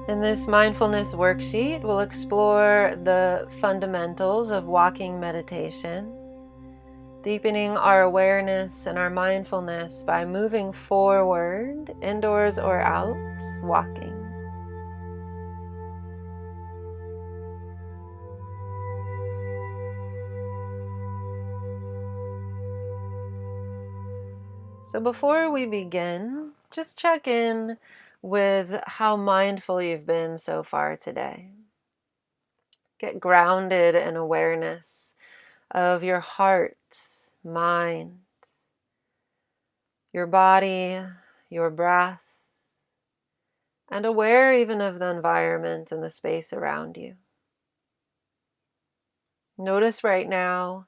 In this mindfulness worksheet, we'll explore the fundamentals of walking meditation, deepening our awareness and our mindfulness by moving forward, indoors or out, walking. So before we begin, just check in with how mindful you've been so far today. Get grounded in awareness of your heart, mind, your body, your breath, and aware even of the environment and the space around you. Notice right now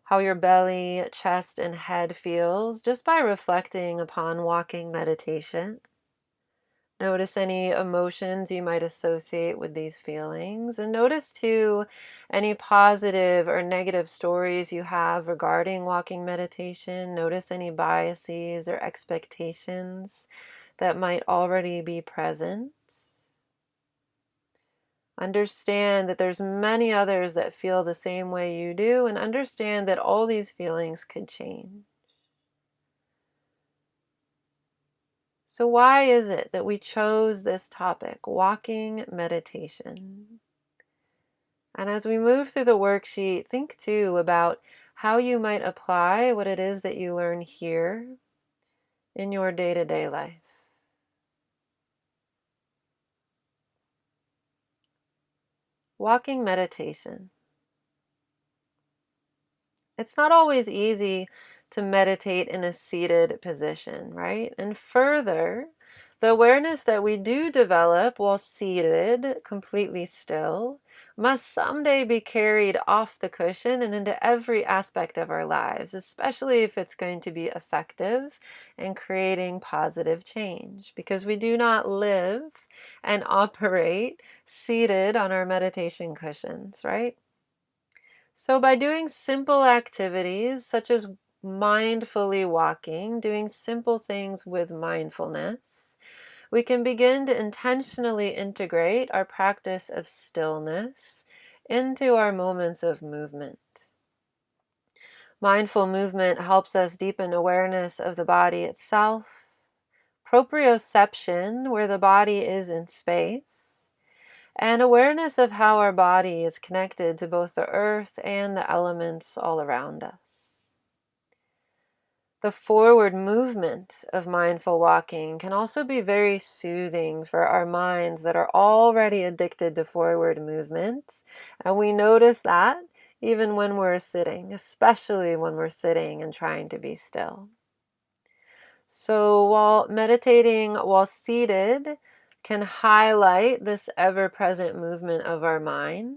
how your belly, chest, and head feels just by reflecting upon walking meditation. Notice any emotions you might associate with these feelings, and notice too any positive or negative stories you have regarding walking meditation. Notice any biases or expectations that might already be present. Understand that there's many others that feel the same way you do, and understand that all these feelings could change. So why is it that we chose this topic, walking meditation? And as we move through the worksheet, think too about how you might apply what it is that you learn here in your day-to-day life. Walking meditation. It's not always easy to meditate in a seated position, right? And further, the awareness that we do develop while seated, completely still, must someday be carried off the cushion and into every aspect of our lives, especially if it's going to be effective in creating positive change, because we do not live and operate seated on our meditation cushions, right? So by doing simple activities such as mindfully walking, doing simple things with mindfulness, we can begin to intentionally integrate our practice of stillness into our moments of movement. Mindful movement helps us deepen awareness of the body itself, proprioception, where the body is in space, and awareness of how our body is connected to both the earth and the elements all around us. The forward movement of mindful walking can also be very soothing for our minds that are already addicted to forward movement. And we notice that even when we're sitting, especially when we're sitting and trying to be still. So while meditating while seated can highlight this ever-present movement of our mind,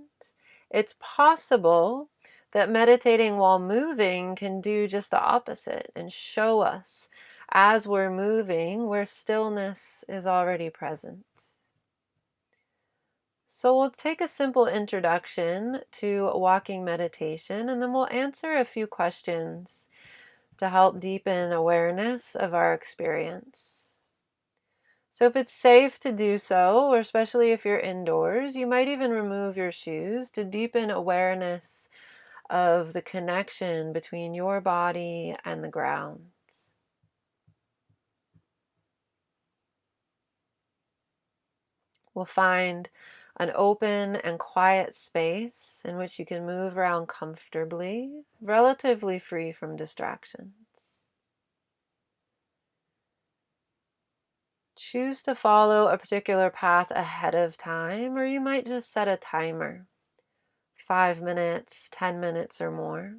it's possible that meditating while moving can do just the opposite and show us as we're moving where stillness is already present. So we'll take a simple introduction to walking meditation, and then we'll answer a few questions to help deepen awareness of our experience. So if it's safe to do so, or especially if you're indoors, you might even remove your shoes to deepen awareness of the connection between your body and the ground. We'll find an open and quiet space in which you can move around comfortably, relatively free from distractions. Choose to follow a particular path ahead of time, or you might just set a timer, 5 minutes, 10 minutes or more.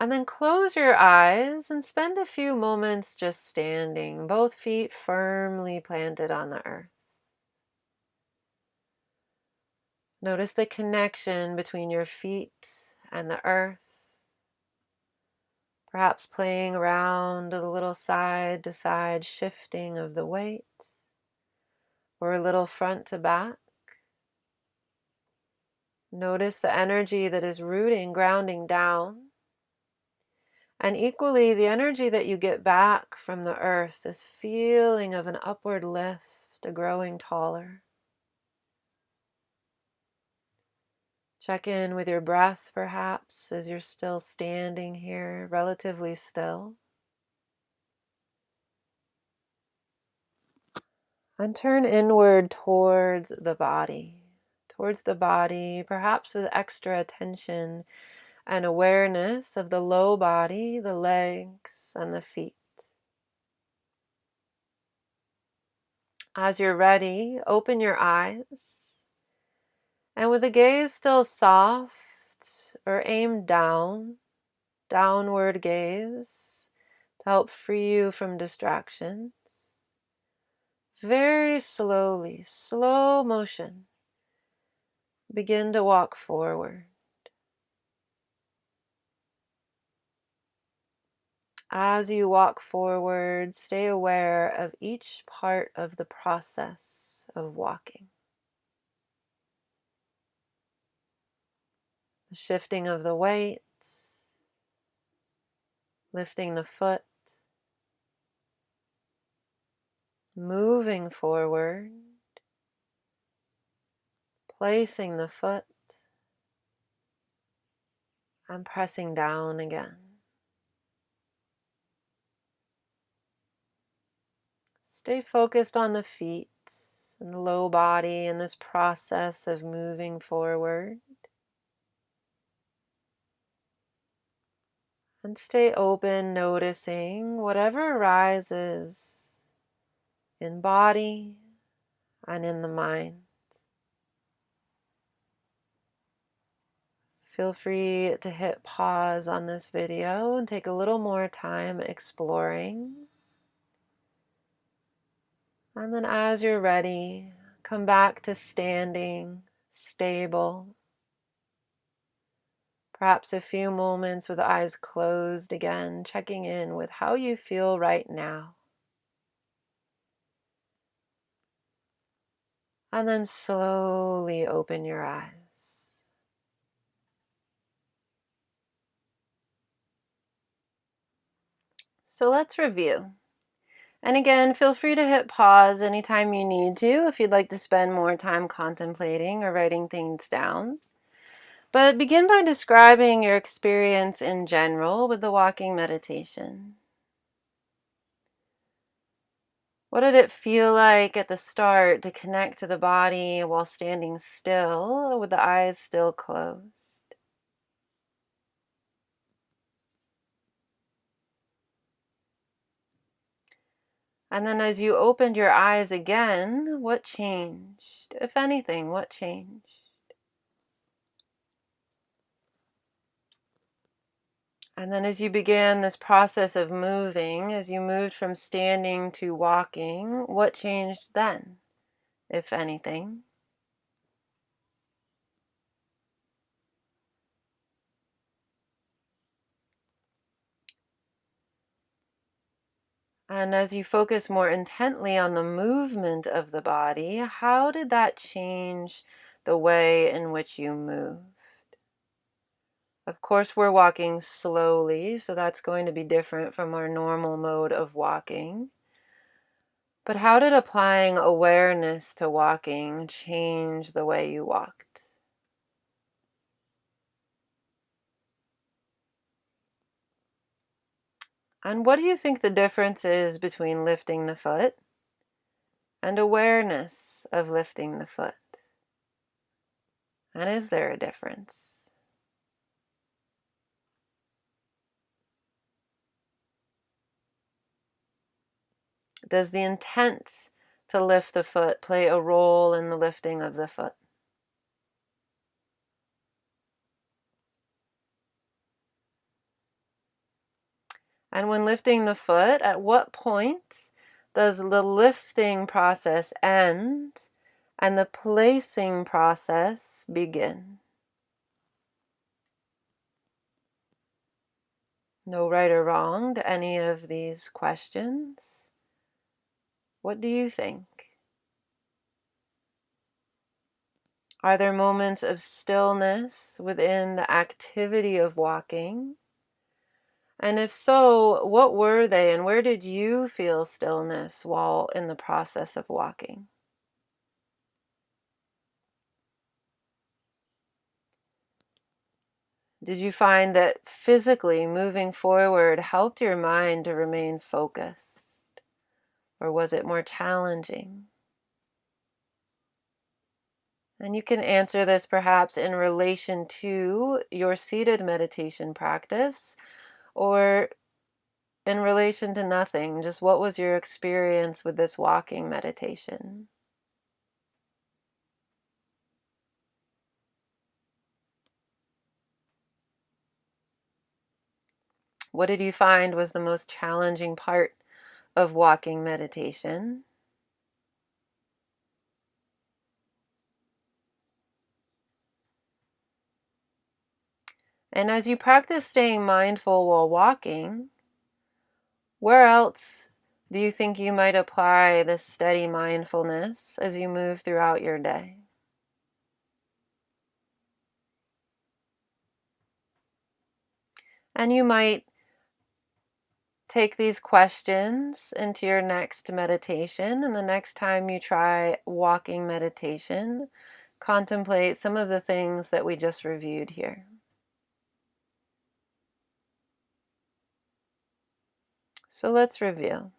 And then close your eyes and spend a few moments just standing, both feet firmly planted on the earth. Notice the connection between your feet and the earth, perhaps playing around a little side to side shifting of the weight, or a little front to back. Notice the energy that is rooting, grounding down, And equally, the energy that you get back from the earth, this feeling of an upward lift, a growing taller. Check in with your breath, perhaps, as you're still standing here, relatively still. And turn inward towards the body. Towards the body, perhaps with extra attention and awareness of the low body, the legs, and the feet. As you're ready, open your eyes. And with the gaze still soft or aimed down, downward gaze to help free you from distractions. Very slowly, slow motion, begin to walk forward. As you walk forward, stay aware of each part of the process of walking. The shifting of the weight, lifting the foot, moving forward, placing the foot, and pressing down again. Stay focused on the feet and the low body in this process of moving forward. And stay open, noticing whatever arises in body and in the mind. Feel free to hit pause on this video and take a little more time exploring. And then as you're ready, come back to standing, stable. Perhaps a few moments with eyes closed again, checking in with how you feel right now. And then slowly open your eyes. So let's review. And again, feel free to hit pause anytime you need to if you'd like to spend more time contemplating or writing things down. But begin by describing your experience in general with the walking meditation. What did it feel like at the start to connect to the body while standing still with the eyes still closed? And then as you opened your eyes again, what changed? If anything, what changed? And then as you began this process of moving, as you moved from standing to walking, what changed then, if anything? And as you focus more intently on the movement of the body, how did that change the way in which you move? Of course, we're walking slowly, so that's going to be different from our normal mode of walking. But how did applying awareness to walking change the way you walked? And what do you think the difference is between lifting the foot and awareness of lifting the foot? And is there a difference? Does the intent to lift the foot play a role in the lifting of the foot? And when lifting the foot, at what point does the lifting process end and the placing process begin? No right or wrong to any of these questions. What do you think? Are there moments of stillness within the activity of walking? And if so, what were they and where did you feel stillness while in the process of walking? Did you find that physically moving forward helped your mind to remain focused? Or was it more challenging? And you can answer this perhaps in relation to your seated meditation practice or in relation to nothing. Just what was your experience with this walking meditation? What did you find was the most challenging part of walking meditation? And as you practice staying mindful while walking, where else do you think you might apply this steady mindfulness as you move throughout your day? And you might take these questions into your next meditation, and the next time you try walking meditation, contemplate some of the things that we just reviewed here. So let's review.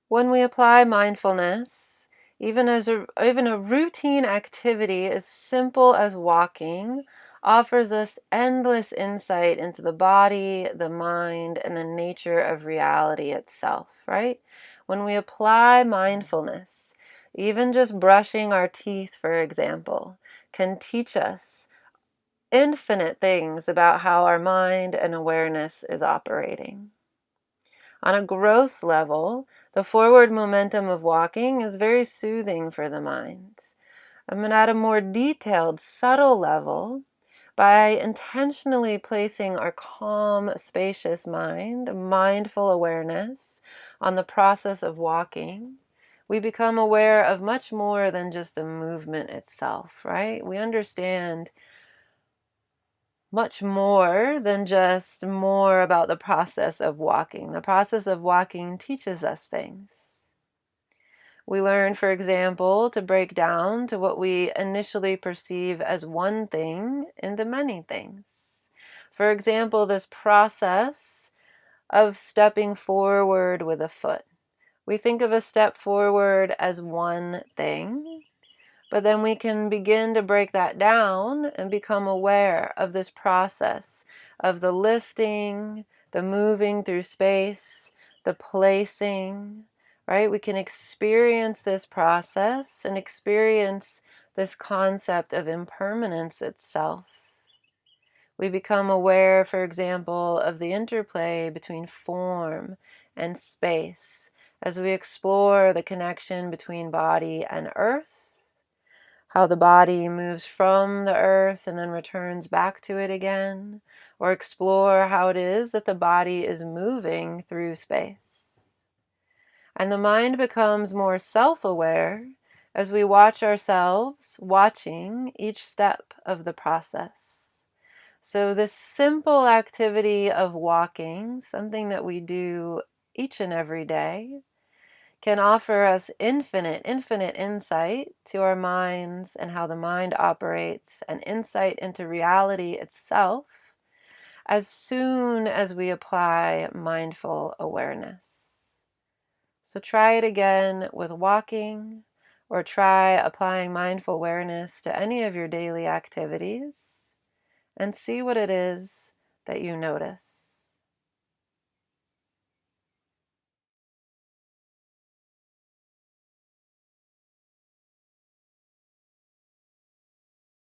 When we apply mindfulness, even a routine activity as simple as walking offers us endless insight into the body, the mind, and the nature of reality itself, right? When we apply mindfulness, even just brushing our teeth, for example, can teach us infinite things about how our mind and awareness is operating. On a gross level, the forward momentum of walking is very soothing for the mind. And at a more detailed, subtle level, by intentionally placing our calm, spacious mind, mindful awareness on the process of walking, we become aware of much more than just the movement itself, right? We understand much more than just more about the process of walking. The process of walking teaches us things. We learn, for example, to break down to what we initially perceive as one thing into many things. For example, this process of stepping forward with a foot. We think of a step forward as one thing, but then we can begin to break that down and become aware of this process of the lifting, the moving through space, the placing, right? We can experience this process and experience this concept of impermanence itself. We become aware, for example, of the interplay between form and space as we explore the connection between body and earth, how the body moves from the earth and then returns back to it again, or explore how it is that the body is moving through space. And the mind becomes more self-aware as we watch ourselves watching each step of the process. So this simple activity of walking, something that we do each and every day, can offer us infinite insight to our minds and how the mind operates, and insight into reality itself as soon as we apply mindful awareness. So try it again with walking, or try applying mindful awareness to any of your daily activities and see what it is that you notice.